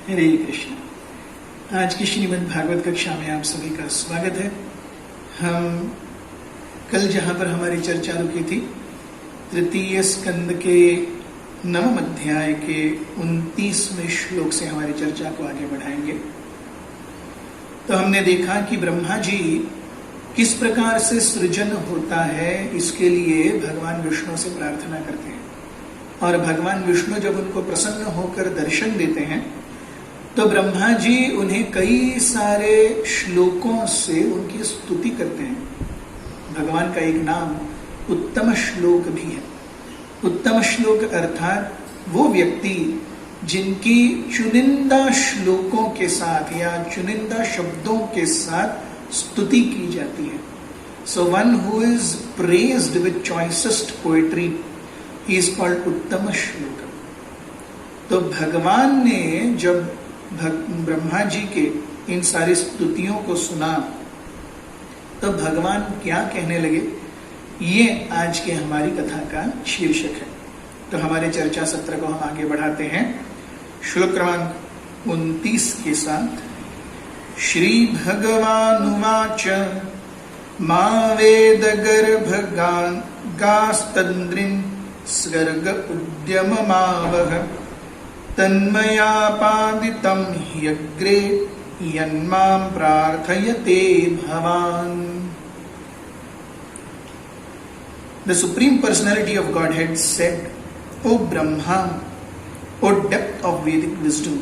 हरे कृष्ण। आज की श्रीमद् भागवत कक्षा में आप सभी का स्वागत है। हम कल जहां पर हमारी चर्चा रुकी थी, तृतीय स्कंद के 9वें अध्याय के 29वें श्लोक से हमारी चर्चा को आगे बढ़ाएंगे। तो हमने देखा कि ब्रह्मा जी किस प्रकार से सृजन होता है, इसके लिए भगवान विष्णु से प्रार्थना करते हैं, और भगवान विष्णु जब उनको प्रसन्न होकर दर्शन देते हैं तो ब्रह्मा जी उन्हें कई सारे श्लोकों से उनकी स्तुति करते हैं। भगवान का एक नाम उत्तम श्लोक भी है। उत्तम श्लोक अर्थात वो व्यक्ति जिनकी चुनिंदा श्लोकों के साथ या चुनिंदा शब्दों के साथ स्तुति की जाती है। So one who is praised with choicest poetry, he is called उत्तम श्लोक। तो भगवान ने जब ब्रह्मा जी के इन सारी स्तुतियों को सुना तो भगवान क्या कहने लगे, ये आज के हमारी कथा का शीर्षक है। तो हमारे चर्चा सत्र को हम आगे बढ़ाते हैं श्लोक क्रमांक 29 के साथ। श्री भगवानुवाच मा वेद गर्भगान गास्तंद्रिं स्वर्ग उद्यममावह तन्मयापादितं ह्यग्रे यन्मां प्रार्थयते भवान्। The Supreme Personality of Godhead said, O Brahma, O depth of Vedic wisdom,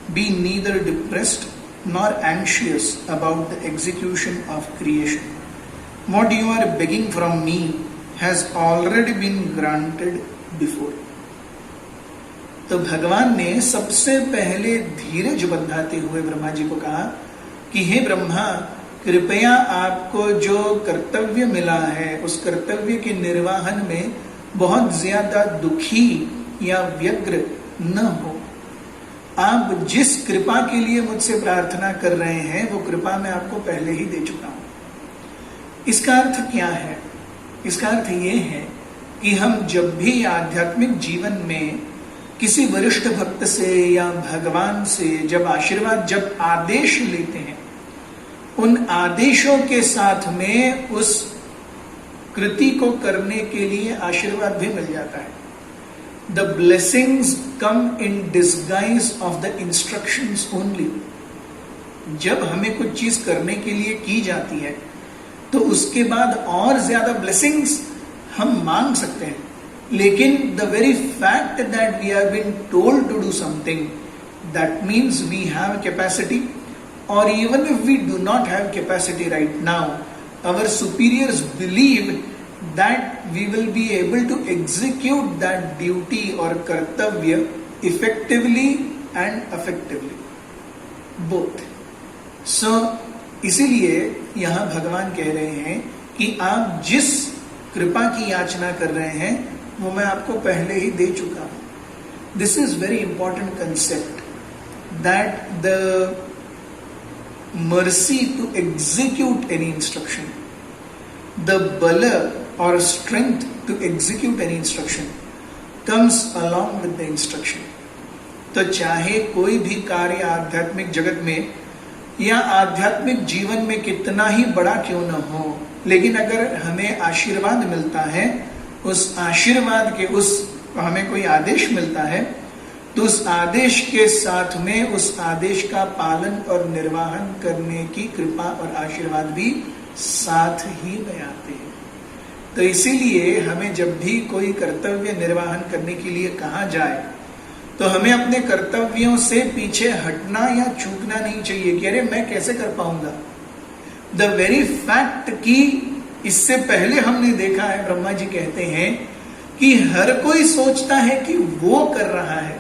be neither depressed nor anxious about the execution of creation. What you are begging from me has already been granted before. तो भगवान ने सबसे पहले धीरज बंधाते हुए ब्रह्मा जी को कहा कि हे ब्रह्मा, कृपया आपको जो कर्तव्य मिला है उस कर्तव्य के निर्वहन में बहुत ज्यादा दुखी या व्यग्र न हो। आप जिस कृपा के लिए मुझसे प्रार्थना कर रहे हैं वो कृपा मैं आपको पहले ही दे चुका हूं। इसका अर्थ क्या है? इसका अर्थ ये है कि हम जब भी आध्यात्मिक जीवन में किसी वरिष्ठ भक्त से या भगवान से जब आशीर्वाद, जब आदेश लेते हैं, उन आदेशों के साथ में उस कृति को करने के लिए आशीर्वाद भी मिल जाता है। The blessings come in disguise of the instructions only. जब हमें कुछ चीज करने के लिए की जाती है तो उसके बाद और ज्यादा ब्लेसिंग्स हम मांग सकते हैं, लेकिन the very fact that we have been told to do something, that means we have capacity, और even if we do not have capacity right now, our superiors believe that we will be able to execute that duty और कर्तव्य effectively and affectively, both. So इसीलिए यहां भगवान कह रहे हैं कि आप जिस कृपा की याचना कर रहे हैं वो मैं आपको पहले ही दे चुका हूं। This is very important concept, that the mercy to execute any instruction, the बल और strength to execute any instruction comes along with the instruction. तो चाहे कोई भी कार्य आध्यात्मिक जगत में या आध्यात्मिक जीवन में कितना ही बड़ा क्यों न हो, लेकिन अगर हमें आशीर्वाद मिलता है, उस आशीर्वाद के हमें कोई आदेश मिलता है, तो उस आदेश के साथ में उस आदेश का पालन और निर्वहन करने की कृपा और आशीर्वाद भी साथ ही में आते हैं। तो इसीलिए हमें जब भी कोई कर्तव्य निर्वहन करने के लिए कहा जाए तो हमें अपने कर्तव्यों से पीछे हटना या चूकना नहीं चाहिए कि अरे मैं कैसे कर पाऊंगा। द वेरी फैक्ट कि इससे पहले हमने देखा है, ब्रह्मा जी कहते हैं कि हर कोई सोचता है कि वो कर रहा है,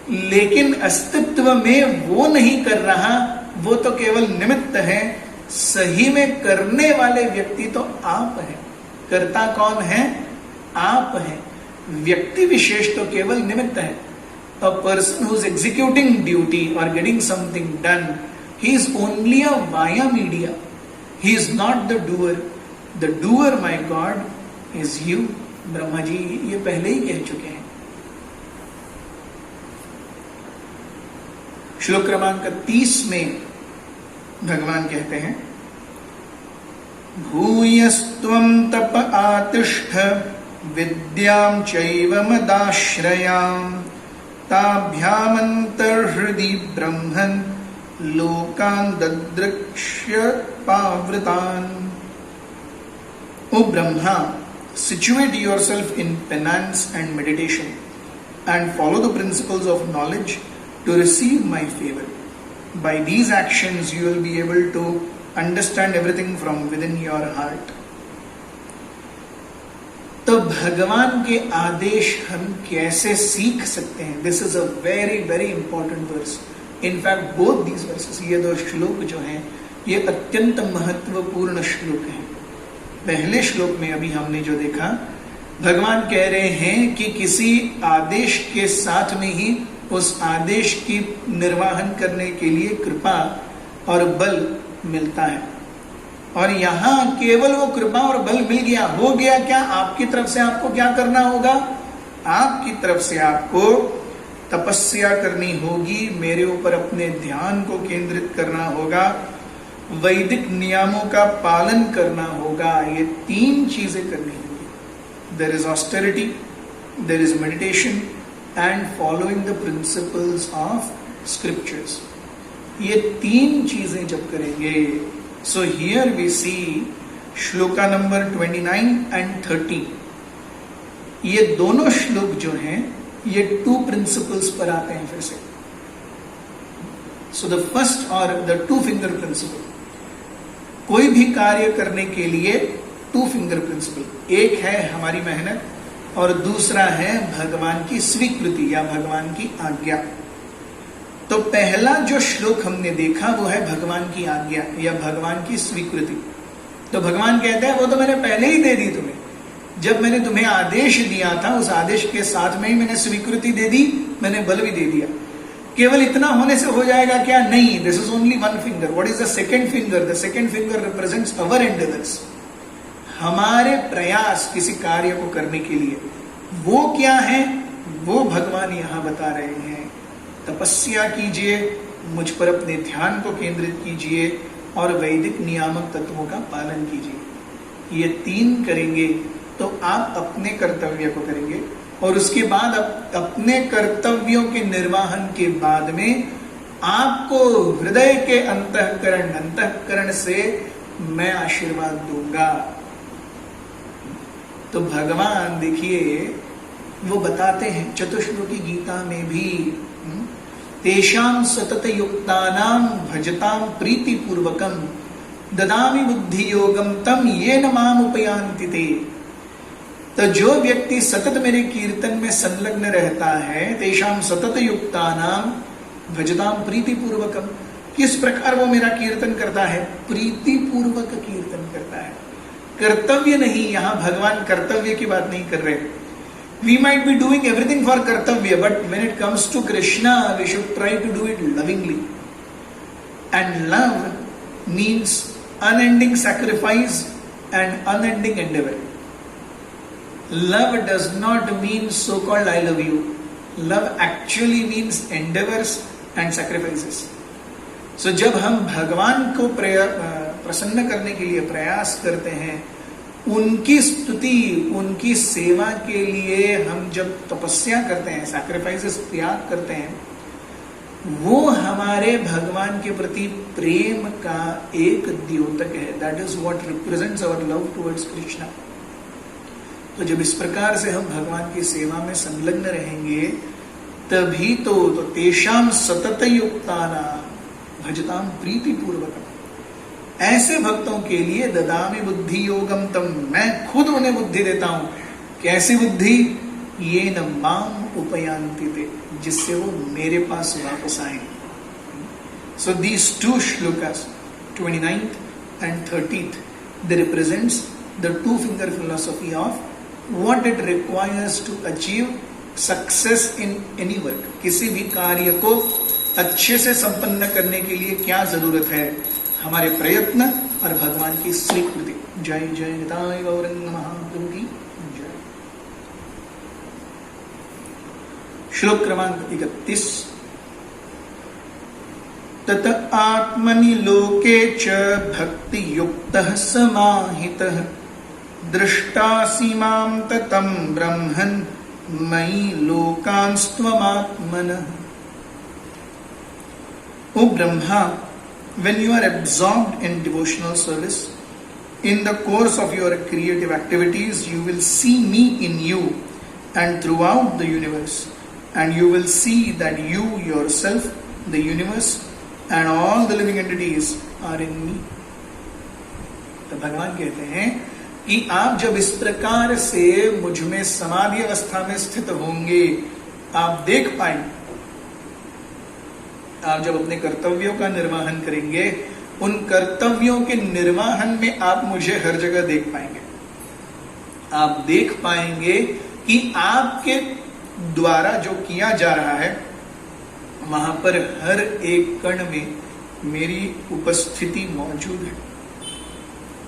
लेकिन अस्तित्व में वो नहीं कर रहा, वो तो केवल निमित्त है। सही में करने वाले व्यक्ति तो आप हैं। कर्ता कौन है? आप हैं। व्यक्ति विशेष तो केवल निमित्त है। A person who is executing duty or getting something done, he is only a via media. He is not the doer. The doer, my God, is you. Brahma ji ये पहले ही कह चुके हैं। श्लोक क्रमांक 30 में भगवान कहते हैं, भूयस्त्वं तप आतिष्ठ विद्यां चैव मदाश्रयां ताभ्यामन्तर्हृदि ब्रह्मन् लोकान् ददृक्ष्य पावृतान्। O Brahma, situate yourself in penance and meditation and follow the principles of knowledge to receive my favor. By these actions you will be able to understand everything from within your heart. तो भगवान के आदेश हम कैसे सीख सकते हैं? This is a very very important verse. In fact both these verses, ये दो श्लोक जो हैं ये अत्यंत महत्वपूर्ण श्लोक हैं. पहले श्लोक में अभी हमने जो देखा, भगवान कह रहे हैं कि किसी आदेश के साथ में ही उस आदेश की निर्वाहन करने के लिए कृपा और बल मिलता है. और यहां केवल वो कृपा और बल मिल गया, हो गया क्या? आपकी तरफ से आपको क्या करना होगा? आपकी तरफ से आपको तपस्या करनी होगी, मेरे ऊपर अपने ध्यान को केंद्रित करना होगा, वैदिक नियमों का पालन करना होगा. ये तीन चीजें करनी होगी. There is austerity, there is meditation and following the principles of scriptures. ये तीन चीजें जब करेंगे, so here we see shloka number 29 and 30. ये दोनों श्लोक जो हैं ये टू प्रिंसिपल्स पर आते हैं फिर से. सो द फर्स्ट और द टू फिंगर प्रिंसिपल, कोई भी कार्य करने के लिए टू फिंगर प्रिंसिपल, एक है हमारी मेहनत और दूसरा है भगवान की स्वीकृति या भगवान की आज्ञा. तो पहला जो श्लोक हमने देखा वो है भगवान की आज्ञा या भगवान की स्वीकृति. तो भगवान कहते हैं वो तो मैंने पहले ही दे दी तुम्हें, जब मैंने तुम्हें आदेश दिया था उस आदेश के साथ में ही मैंने स्वीकृति दे दी, मैंने बल भी दे दिया. केवल इतना होने से हो जाएगा क्या? नहीं. This is only one finger. What is the second finger? The second finger represents our endeavours, हमारे प्रयास किसी कार्य को करने के लिए. वो क्या है? वो भगवान यहां बता रहे हैं. तपस्या कीजिए, मुझ पर अपने ध्यान को केंद्रित कीजिए और वैदिक नियामक तत्वों का पालन कीजिए. ये तीन करेंगे तो आप अपने कर्तव्य को करेंगे और उसके बाद अपने कर्तव्यों के निर्वाहन के बाद में आपको हृदय के अंतःकरण से मैं आशीर्वाद दूंगा. तो भगवान देखिए वो बताते हैं चतुश्लोकी गीता में भी, तेषां सतत युक्तानां भजतां प्रीति पूर्वकम ददामि बुद्धि योगम तम येन माम उपयान्ति ते. तो जो व्यक्ति सतत मेरे कीर्तन में संलग्न रहता है, तेषां सतत युक्तानां भजतां प्रीति पूर्वकम, किस प्रकार वो मेरा कीर्तन करता है? प्रीति पूर्वक कीर्तन करता है. कर्तव्य नहीं, यहां भगवान कर्तव्य की बात नहीं कर रहे. We might be doing everything for kartavya, but when it comes to Krishna, we should try to do it lovingly. And love means unending sacrifice and unending endeavor. Love does not mean so-called I love you. Love actually means endeavors and sacrifices. So जब हम भगवान को प्रसन्न करने के लिए प्रयास करते हैं, उनकी स्तुति, उनकी सेवा के लिए हम जब तपस्या करते हैं, सैक्रिफाइसेस त्याग करते हैं, वो हमारे भगवान के प्रति प्रेम का एक द्योतक है. That is what represents our love towards Krishna. तो जब इस प्रकार से हम भगवान की सेवा में संलग्न रहेंगे तभी तो तेषां सतत युक्ताना भजतां प्रीति पूर्वकम, ऐसे भक्तों के लिए ददामि बुद्धि योगम तम, मैं खुद उन्हें बुद्धि देता हूं. कैसी बुद्धि? ये न माम उपयान्ति ते, जिससे वो मेरे पास वापस आए. So these two shlokas 29th and 30th, they represents the two finger philosophy of what it requires to achieve success in any work. किसी भी कार्य को अच्छे से संपन्न करने के लिए क्या जरूरत है? हमारे प्रयत्न और भगवान की स्वीकृति. जय जय निताय गौरंग महाप्रभु की जय. श्लोक क्रमांक 31. तत आत्मनि लोके च भक्ति युक्तः समाहितः दृष्टासि मां ततं ब्रह्मन् मयि लोकांस्त्वमात्मनः. O Brahma, when you are absorbed in devotional service, in the course of your creative activities, you will see me in you and throughout the universe, and you will see that you yourself, the universe, and all the living entities are in me. तो भगवान कहते हैं कि आप जब इस प्रकार से मुझ में समाधि अवस्था में स्थित होंगे, आप देख पाएंगे, आप जब अपने कर्तव्यों का निर्वहन करेंगे, उन कर्तव्यों के निर्वहन में आप मुझे हर जगह देख पाएंगे. आप देख पाएंगे कि आपके द्वारा जो किया जा रहा है, वहां पर हर एक कण में मेरी उपस्थिति मौजूद है.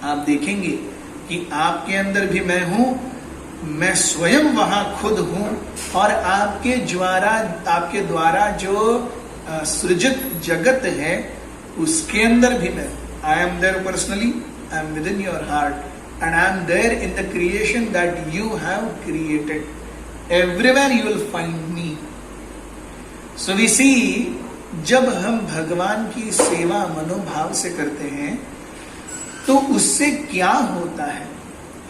आप देखेंगे कि आपके अंदर भी मैं हूं, मैं स्वयं वहां खुद हूं, और आपके द्वारा जो सृजित जगत है उसके अंदर भी मैं. I am there personally, I am within your heart, and I am there in the creation that you have created. Everywhere you will find me. So we see, जब हम भगवान की सेवा मनोभाव से करते हैं तो उससे क्या होता है.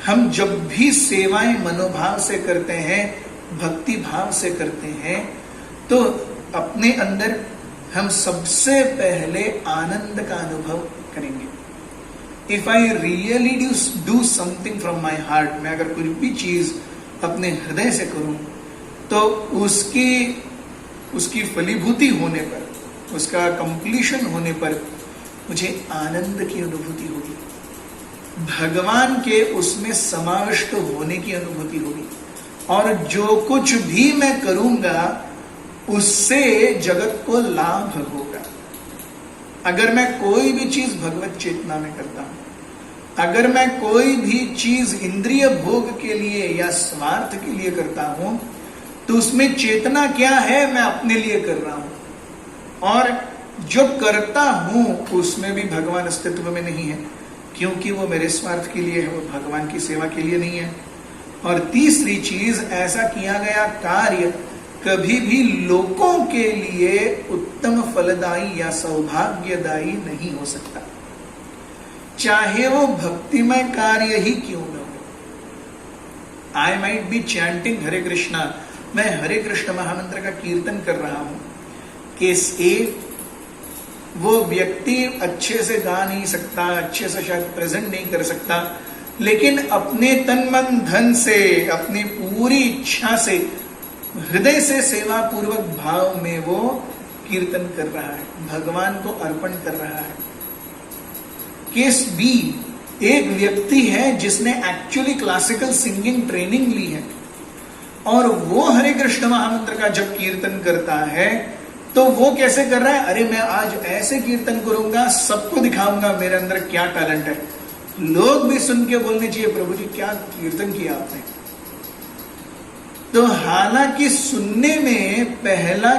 हम जब भी सेवाएं मनोभाव से करते हैं, भक्ति भाव से करते हैं, तो अपने अंदर हम सबसे पहले आनंद का अनुभव करेंगे. If I really do something from my heart, मैं अगर कोई भी चीज अपने हृदय से करूं, तो उसकी फलीभूति होने पर, उसका कंप्लीशन होने पर मुझे आनंद की अनुभूति होगी, भगवान के उसमें समाविष्ट होने की अनुभूति होगी, और जो कुछ भी मैं करूंगा उससे जगत को लाभ होगा. अगर मैं कोई भी चीज भगवत चेतना में करता हूं, अगर मैं कोई भी चीज इंद्रिय भोग के लिए या स्वार्थ के लिए करता हूं, तो उसमें चेतना क्या है, मैं अपने लिए कर रहा हूं, और जो करता हूं उसमें भी भगवान अस्तित्व में नहीं है, क्योंकि वो मेरे स्वार्थ के लिए है, वो भगवान की सेवा के लिए नहीं है. और तीसरी चीज, ऐसा किया गया कार्य कभी भी लोगों के लिए उत्तम फलदायी या सौभाग्यदायी नहीं हो सकता, चाहे वो भक्तिमय कार्य ही क्यों न हो. आई माइट बी चैंटिंग हरे कृष्णा, मैं हरे कृष्ण महामंत्र का कीर्तन कर रहा हूं. केस ए, वो व्यक्ति अच्छे से गा नहीं सकता, अच्छे से शायद प्रेजेंट नहीं कर सकता, लेकिन अपने तन मन धन से, अपनी पूरी इच्छा से, हृदय से सेवा पूर्वक भाव में वो कीर्तन कर रहा है, भगवान को अर्पण कर रहा है. केस बी, एक व्यक्ति है जिसने एक्चुअली क्लासिकल सिंगिंग ट्रेनिंग ली है, और वो हरे कृष्ण महामंत्र का जब कीर्तन करता है तो वो कैसे कर रहा है, अरे मैं आज ऐसे कीर्तन करूंगा, सबको दिखाऊंगा मेरे अंदर क्या टैलेंट है, लोग भी सुन के बोलने चाहिए प्रभु जी क्या कीर्तन किया आपने. तो हालांकि सुनने में पहला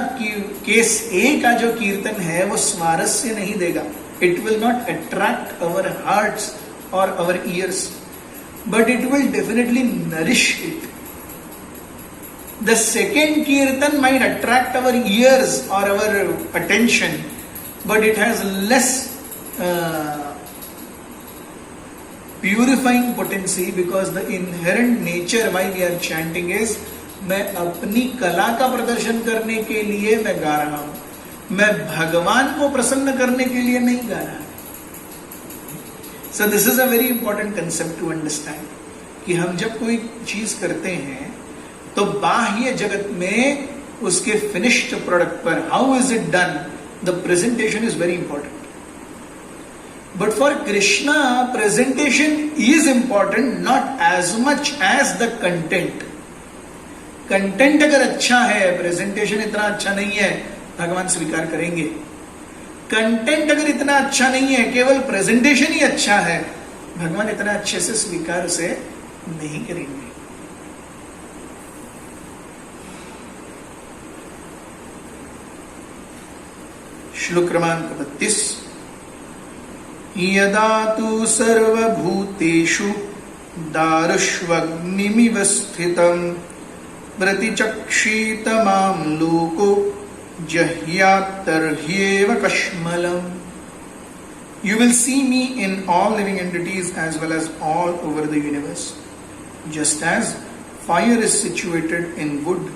केस ए का जो कीर्तन है वो स्वारस्य नहीं देगा, it will not attract our hearts और our ears, but it will definitely nourish it. The second kirtan might attract our ears or our attention, but it has less purifying potency, because the inherent nature why we are chanting is, मैं अपनी कला का प्रदर्शन करने के लिए मैं गा रहा हूं, मैं भगवान को प्रसन्न करने के लिए नहीं गा रहा. So this is a very important concept to understand, कि हम जब कोई चीज करते हैं तो बाह्य जगत में उसके फिनिश्ड प्रोडक्ट पर how is it done, the presentation is very important. But for Krishna presentation is important not as much as the content. Content अगर अच्छा है, प्रेजेंटेशन इतना अच्छा नहीं है, भगवान स्वीकार करेंगे. कंटेंट अगर इतना अच्छा नहीं है, केवल प्रेजेंटेशन ही अच्छा है, भगवान इतना अच्छे से स्वीकार से नहीं करेंगे. श्लोक क्रमांक 32। यदा तु सर्वभूतेषु दारुष्वग्निमिव स्थितं प्रतिचक्षीत मां लोको जह्यात् तर्ह्येव कश्मलम्। You will see me in all living entities as well as all over the universe. Just as fire is situated in wood,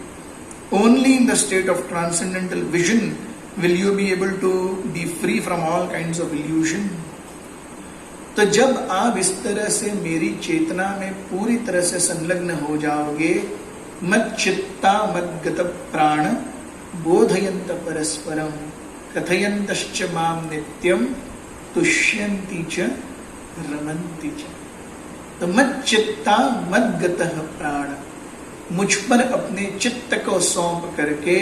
only in the state of transcendental vision will you be able to be free from all kinds of illusion. तो जब आप इस तरह से मेरी चेतना में पूरी तरह से संलग्न हो जाओगे, मत चित्ता मत गत प्राण बोधयंत परस्परम कथयंतश्च माम नित्यम तुष्यन्ति च रमन्ति च। तो मत चित्ता मत गतः प्राण, मुझ पर अपने चित्त को सौंप करके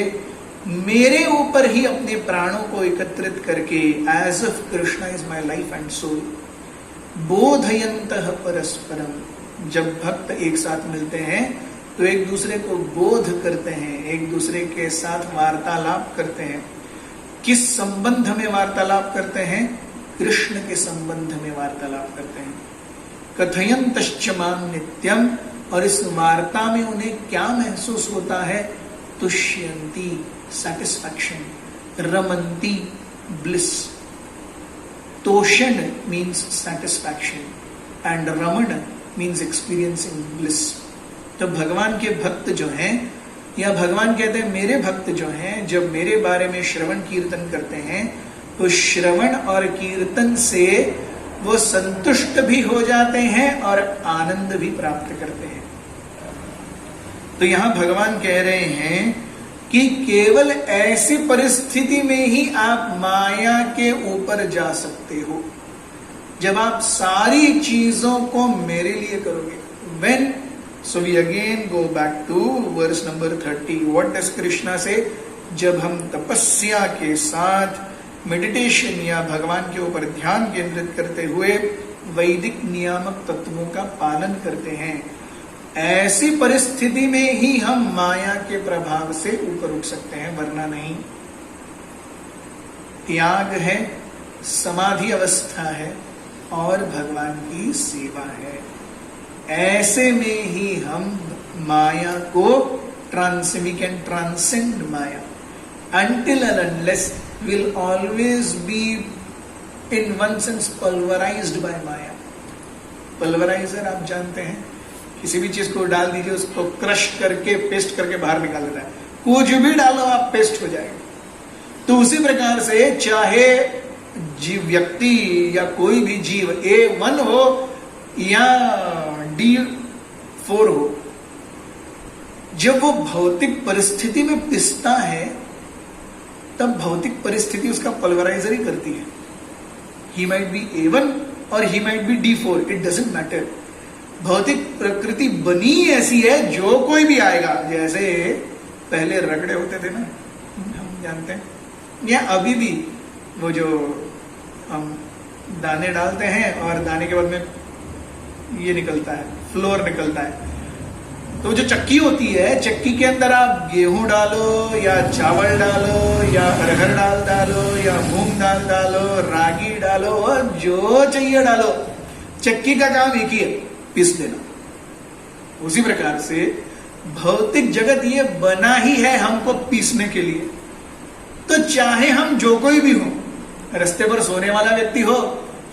मेरे ऊपर ही अपने प्राणों को एकत्रित करके, as if Krishna is my life and soul, बोधयंतः परस्परम। जब भक्त एक साथ मिलते हैं तो एक दूसरे को बोध करते हैं, एक दूसरे के साथ वार्तालाप करते हैं। किस संबंध में वार्तालाप करते हैं? कृष्ण के संबंध में वार्तालाप करते हैं। कथयंतश्च मां नित्यम, और इस वार्ता में उन्हें क्या महसूस होता है? तुष्यन्ति satisfaction, रमन्ति bliss। Toshan means satisfaction and Raman means experiencing bliss। तो भगवान के भक्त जो हैं, या भगवान कहते हैं मेरे भक्त जो हैं, जब मेरे बारे में श्रवण कीर्तन करते हैं तो श्रवण और कीर्तन से वो संतुष्ट भी हो जाते हैं और आनंद भी प्राप्त करते हैं। तो यहां भगवान कह रहे हैं कि केवल ऐसी परिस्थिति में ही आप माया के ऊपर जा सकते हो, जब आप सारी चीजों को मेरे लिए करोगे। When, so we again go back to verse number 30. What does Krishna say? जब हम तपस्या के साथ मेडिटेशन या भगवान के ऊपर ध्यान केंद्रित करते हुए वैदिक नियामक तत्वों का पालन करते हैं, ऐसी परिस्थिति में ही हम माया के प्रभाव से ऊपर उठ सकते हैं, वरना नहीं। त्याग है, समाधि अवस्था है और भगवान की सेवा है। ऐसे में ही हम माया को we can transcend Maya. Until and unless will always be in one sense pulverized by Maya. Pulverizer आप जानते हैं, किसी भी चीज को डाल दीजिए, उसको क्रश करके पेस्ट करके बाहर निकाल देता है। कुछ भी डालो आप पेस्ट हो जाएगा। तो उसी प्रकार से चाहे जीव व्यक्ति या कोई भी जीव A1 हो या D4 हो, जब वो भौतिक परिस्थिति में पिसता है तब भौतिक परिस्थिति उसका पल्वराइजर ही करती है। ही माइट बी A1 और he might be D4, it doesn't matter. भौतिक प्रकृति बनी ऐसी है, जो कोई भी आएगा, जैसे पहले रगड़े होते थे ना, हम जानते हैं, या अभी भी वो जो हम दाने डालते हैं और दाने के बाद में ये निकलता है, फ्लोर निकलता है। तो जो चक्की होती है, चक्की के अंदर आप गेहूं डालो या चावल डालो या अरहर दाल डालो या मूंग दाल डालो, रागी डालो, और जो चाहिए डालो, चक्की का काम एक ही है, पीस देना। उसी प्रकार से भौतिक जगत ये बना ही है हमको पीसने के लिए। तो चाहे हम जो कोई भी हो, रास्ते पर सोने वाला व्यक्ति हो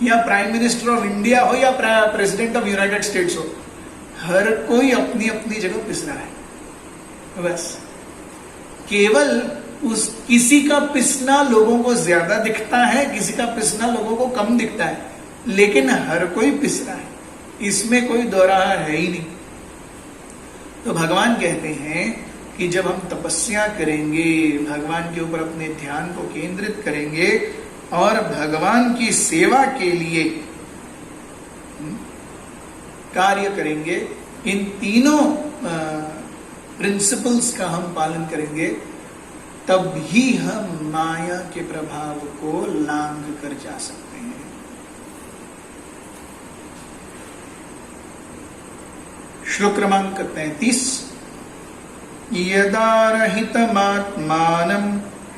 या प्राइम मिनिस्टर ऑफ इंडिया हो या प्रेसिडेंट ऑफ यूनाइटेड स्टेट्स हो, हर कोई अपनी अपनी जगह पिस रहा है। बस केवल किसी का पिसना लोगों को ज्यादा दिखता है, किसी का पिसना लोगों को कम दिखता है, लेकिन हर कोई पिस रहा है, इसमें कोई दोराहा है ही नहीं। तो भगवान कहते हैं कि जब हम तपस्या करेंगे, भगवान के ऊपर अपने ध्यान को केंद्रित करेंगे और भगवान की सेवा के लिए कार्य करेंगे, इन तीनों प्रिंसिपल्स का हम पालन करेंगे, तब ही हम माया के प्रभाव को लांघ कर जा सकते हैं। श्लोक क्रमांक 33। यदा रहितमात्मानं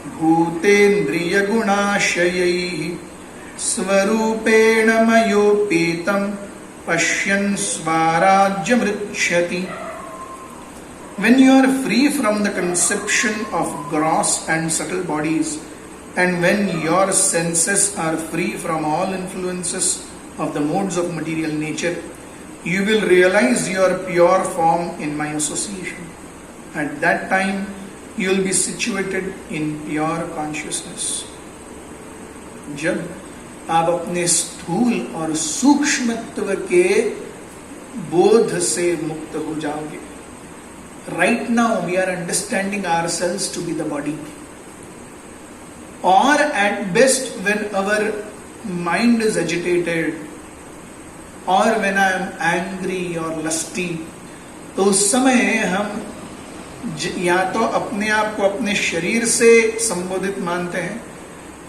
भूतेन्द्रिय गुणाशयैः स्वरूपेण मयोपेतं पश्यन् स्वाराज्यमृच्छति. When you are free from the conception of gross and subtle bodies, and when your senses are free from all influences of the modes of material nature, you will realize your pure form in my association. At that time, you will be situated in pure consciousness. जब आप अपने स्थूल और सूक्ष्मत्व के बोध से मुक्त हो जाओगे. Right now we are understanding ourselves to be the body, or at best when our mind is agitated, or when I am angry or lusty, तो उस समय हम या तो अपने आप को अपने शरीर से संबोधित मानते हैं,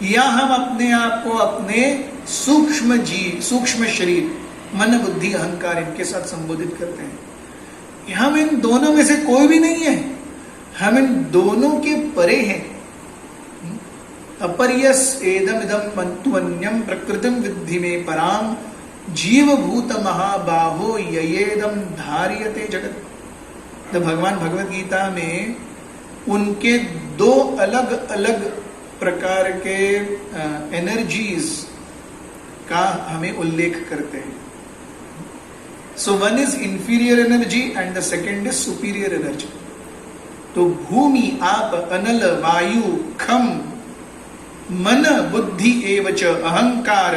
या हम अपने आप को अपने सूक्ष्म शरीर मन बुद्धि अहंकार इनके साथ संबोधित करते हैं. हम इन दोनों में से कोई भी नहीं है, हम इन दोनों के परे हैं. अपर्यस एदम इदम मंतुन्यम प्रकृतिम विद्धि में पराम जीव भूत महाबाहो ययेदम धार्यते जगत. तो भगवान भगवत गीता में उनके दो अलग अलग प्रकार के एनर्जीज का हमें उल्लेख करते हैं. So one is inferior energy and the second is superior energy. तो भूमि आप अनल वायु खम मन बुद्धि एवच अहंकार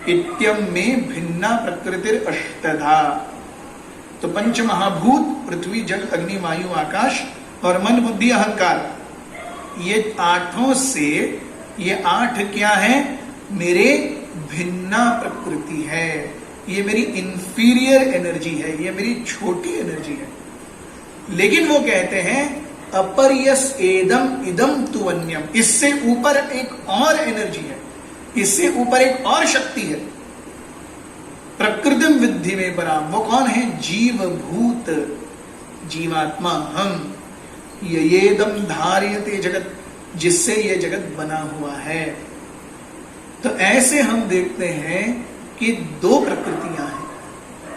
इत्यम में भिन्ना प्रकृतिर अष्टधा. तो पंच महाभूत पृथ्वी जल अग्नि वायु आकाश और मन बुद्धि अहंकार, ये आठों से ये आठ क्या है? मेरे भिन्ना प्रकृति है, ये मेरी इंफीरियर एनर्जी है, ये मेरी छोटी एनर्जी है. लेकिन वो कहते हैं अपर्यस एदम इदम तुवन्यम, इससे ऊपर एक और एनर्जी है, इससे ऊपर एक और शक्ति है. प्रकृतिम विद्धि में पराम, वो कौन है? जीव भूत जीवात्मा हम. येदम धार्यते जगत, जिससे ये जगत बना हुआ है. तो ऐसे हम देखते हैं कि दो प्रकृतियां हैं,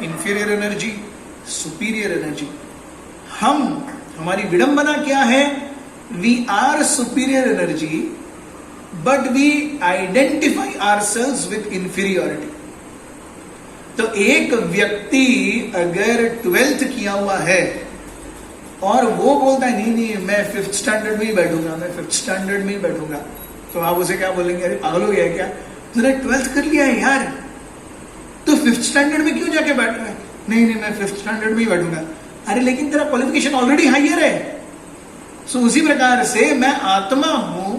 इंफीरियर एनर्जी, सुपीरियर एनर्जी. हमारी विडंबना क्या है? We are superior energy but we identify ourselves with inferiority. तो एक व्यक्ति अगर 12th किया हुआ है और वो बोलता है नहीं मैं 5th स्टैंडर्ड में ही बैठूंगा, मैं 5th स्टैंडर्ड में ही बैठूंगा, तो आप उसे क्या बोलेंगे? अरे पागल हो गया क्या, तूने 12th कर लिया है यार, तो 5th स्टैंडर्ड में क्यों जाके बैठ रहा है? नहीं मैं 5th स्टैंडर्ड में ही बैठूंगा. अरे लेकिन तेरा क्वालिफिकेशन ऑलरेडी हायर है. सो उसी प्रकार से मैं आत्मा हूं,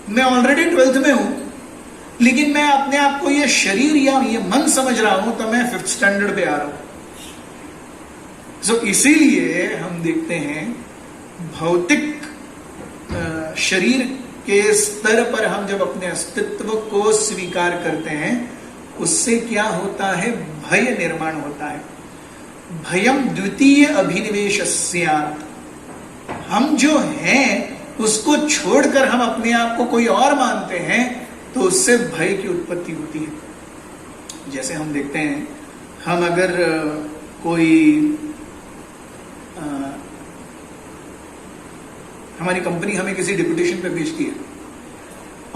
मैं ऑलरेडी 12th में हूं, लेकिन मैं अपने आप को ये शरीर या ये मन समझ रहा हूं, तो मैं 5th स्टैंडर्ड पे आ रहा हूं. सो इसीलिए हम देखते हैं भौतिक शरीर के स्तर पर हम जब अपने अस्तित्व को स्वीकार करते हैं, उससे क्या होता है? भय निर्माण होता है. भयम द्वितीय अभिनिवेशस्यात्. हम जो हैं उसको छोड़कर हम अपने आप को कोई और मानते हैं, तो उससे भय की उत्पत्ति होती है. जैसे हम देखते हैं, हम अगर कोई हमारी कंपनी हमें किसी डिप्यूटेशन पे भेजती है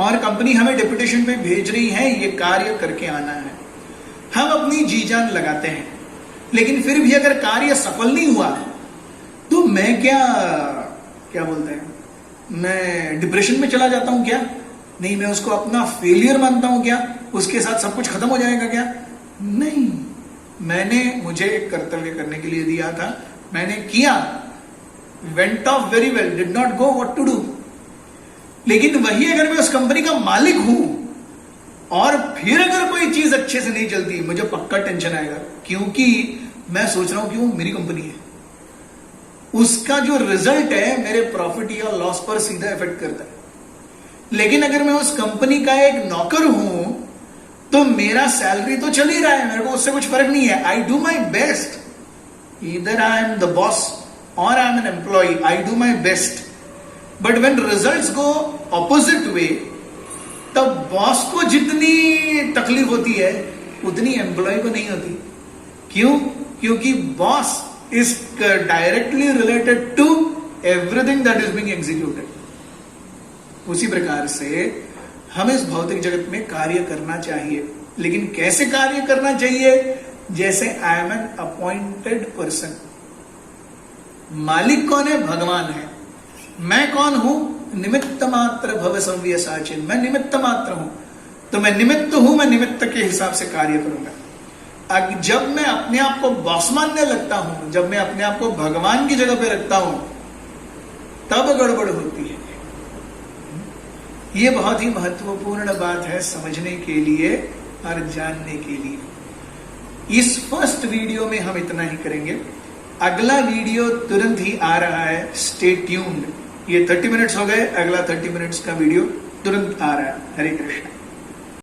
और कंपनी हमें डिप्यूटेशन पे भेज रही है, ये कार्य करके आना है. हम अपनी जी जान लगाते हैं, लेकिन फिर भी अगर कार्य सफल नहीं हुआ तो मैं क्या बोलते हैं, मैं डिप्रेशन में चला जाता हूं क्या? नहीं, मैं उसको अपना फेलियर मानता हूं क्या? उसके साथ सब कुछ खत्म हो जाएगा क्या? नहीं, मुझे एक कर्तव्य करने के लिए दिया था, मैंने किया, went off very well, did not go what to do. लेकिन वही अगर मैं उस कंपनी का मालिक हूं और फिर अगर कोई चीज अच्छे से नहीं चलती, मुझे पक्का टेंशन आएगा, क्योंकि मैं सोच रहा हूं कि वो मेरी कंपनी है, उसका जो रिजल्ट है मेरे प्रॉफिट या लॉस पर सीधा इफेक्ट करता है. लेकिन अगर मैं उस कंपनी का एक नौकर हूं तो मेरा सैलरी तो चल ही रहा है, मेरे को उससे कुछ फर्क नहीं है. I do my best, either I am the boss और I am an employee, I do my best. But when results go opposite way, तब बॉस को जितनी तकलीफ होती है उतनी एम्प्लॉय को नहीं होती। क्यों? क्योंकि boss is directly related to everything that is being executed. उसी प्रकार से हमें इस भौतिक जगत में कार्य करना चाहिए, लेकिन कैसे कार्य करना चाहिए? जैसे I am an appointed person. मालिक कौन है? भगवान है। मैं कौन हूं? निमित्त मात्र भव सव्य साचिन। मैं निमित्त मात्र हूं, तो मैं निमित्त हूं, मैं निमित्त के हिसाब से कार्य करूंगा। जब मैं अपने आप को बॉस मानने लगता हूं, जब मैं अपने आप को भगवान की जगह पे रखता हूं, तब गड़बड़ होती है। यह बहुत ही महत्वपूर्ण बात है समझने के लिए और जानने के लिए। इस फर्स्ट वीडियो में हम इतना ही करेंगे। अगला वीडियो तुरंत ही आ रहा है, स्टे ट्यून्ड। ये 30 मिनट्स हो गए, अगला 30 मिनट्स का वीडियो तुरंत आ रहा है। हरे कृष्ण।